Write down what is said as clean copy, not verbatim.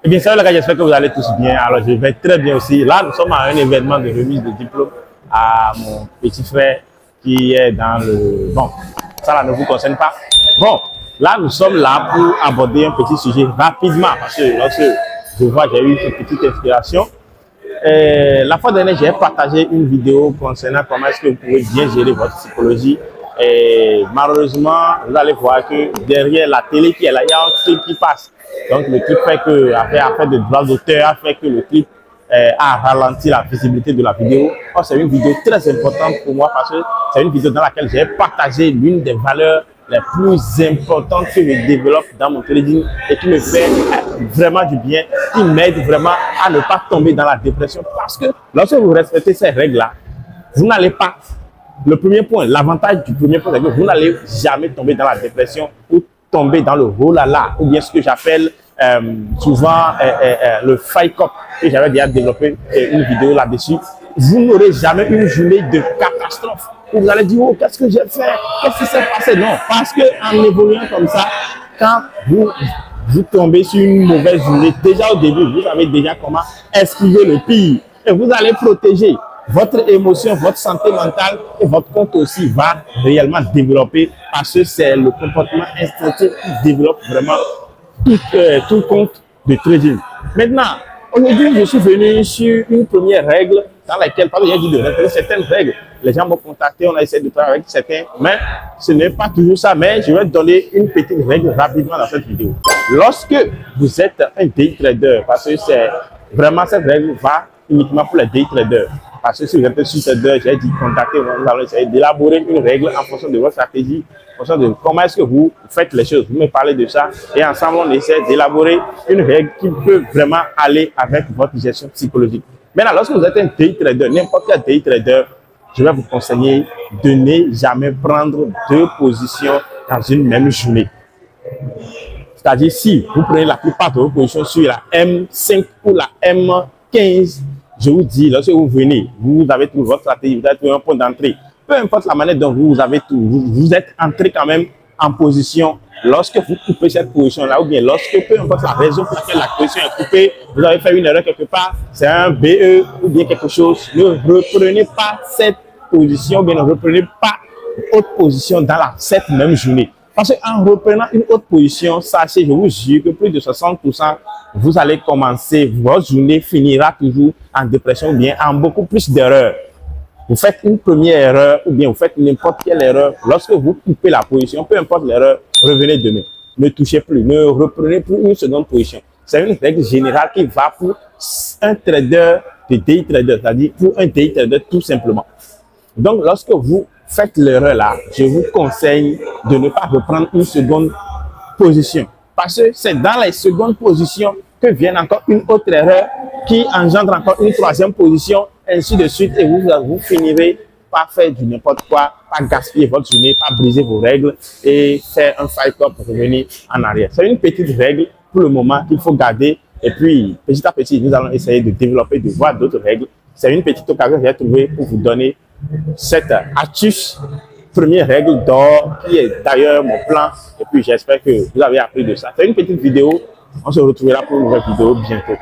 Eh bien, salut les gars, j'espère que vous allez tous bien. Alors, je vais très bien aussi. Là, nous sommes à un événement de remise de diplôme à mon petit frère qui est dans le... Bon, ça là ne vous concerne pas. Bon, là, nous sommes là pour aborder un petit sujet rapidement parce que lorsque je vois, j'ai eu une petite inspiration. La fois dernière, j'ai partagé une vidéo concernant comment est-ce que vous pouvez bien gérer votre psychologie. Et malheureusement, vous allez voir que derrière la télé qui est là, il y a un clip qui passe. Donc le clip fait que, après de droits d'auteur, a fait que le clip a ralenti la visibilité de la vidéo. Or, c'est une vidéo très importante pour moi parce que c'est une vidéo dans laquelle j'ai partagé l'une des valeurs les plus importantes que je développe dans mon trading et qui me fait vraiment du bien, qui m'aide vraiment à ne pas tomber dans la dépression. Parce que lorsque vous respectez ces règles-là, vous n'allez pas. Le premier point, l'avantage du premier point, c'est que vous n'allez jamais tomber dans la dépression ou tomber dans le oh-là-là, ou bien ce que j'appelle souvent le fight up, que j'avais déjà développé une vidéo là-dessus. Vous n'aurez jamais une journée de catastrophe où vous allez dire, oh, qu'est-ce que j'ai fait? Qu'est-ce qui s'est passé? Non, parce qu'en évoluant comme ça, quand vous tombez sur une mauvaise journée, déjà au début, vous savez déjà comment esquiver le pire. Et vous allez protéger votre émotion, votre santé mentale et votre compte aussi va réellement développer parce que c'est le comportement instinctif qui développe vraiment tout compte de trading. Maintenant, aujourd'hui, je suis venu sur une première règle dans laquelle, parce que j'ai dit de respecter certaines règles. Les gens m'ont contacté, on a essayé de travailler avec certains, mais ce n'est pas toujours ça. Mais je vais donner une petite règle rapidement dans cette vidéo. Lorsque vous êtes un day trader, parce que c'est vraiment cette règle va uniquement pour les day traders. Parce que si vous êtes un trader, j'ai dit contacter, nous allons essayer d'élaborer une règle en fonction de votre stratégie, en fonction de comment est-ce que vous faites les choses. Vous me parlez de ça et ensemble on essaie d'élaborer une règle qui peut vraiment aller avec votre gestion psychologique. Maintenant, lorsque vous êtes un day trader, n'importe quel day trader, je vais vous conseiller de ne jamais prendre deux positions dans une même journée. C'est-à-dire si vous prenez la plupart de vos positions sur la M5 ou la M15, je vous dis, lorsque vous venez, vous avez trouvé votre stratégie, vous avez trouvé un point d'entrée. Peu importe la manière dont vous avez tout, vous êtes entré quand même en position. Lorsque vous coupez cette position-là, ou bien lorsque, peu importe la raison pour laquelle la position est coupée, vous avez fait une erreur quelque part, c'est un BE ou bien quelque chose, ne reprenez pas cette position, ou bien ne reprenez pas une autre position dans cette même journée. Parce qu'en reprenant une autre position, sachez, je vous jure que plus de 60%, vous allez commencer, votre journée finira toujours en dépression ou bien en beaucoup plus d'erreurs. Vous faites une première erreur ou bien vous faites n'importe quelle erreur. Lorsque vous coupez la position, peu importe l'erreur, revenez demain. Ne touchez plus, ne reprenez plus une seconde position. C'est une règle générale qui va pour un trader de day trader, c'est-à-dire pour un day trader tout simplement. Donc, lorsque vous faites l'erreur là, je vous conseille de ne pas reprendre une seconde position. Parce que c'est dans les secondes positions que vient encore une autre erreur qui engendre encore une troisième position, ainsi de suite. Et vous finirez par faire du n'importe quoi, par gaspiller votre journée, par briser vos règles et faire un fight up pour revenir en arrière. C'est une petite règle pour le moment qu'il faut garder. Et puis, petit à petit, nous allons essayer de développer, de voir d'autres règles. C'est une petite occasion que j'ai trouvée pour vous donner cette astuce, première règle d'or, qui est d'ailleurs mon plan. Et puis j'espère que vous avez appris de ça. C'est une petite vidéo. On se retrouvera pour une nouvelle vidéo bientôt.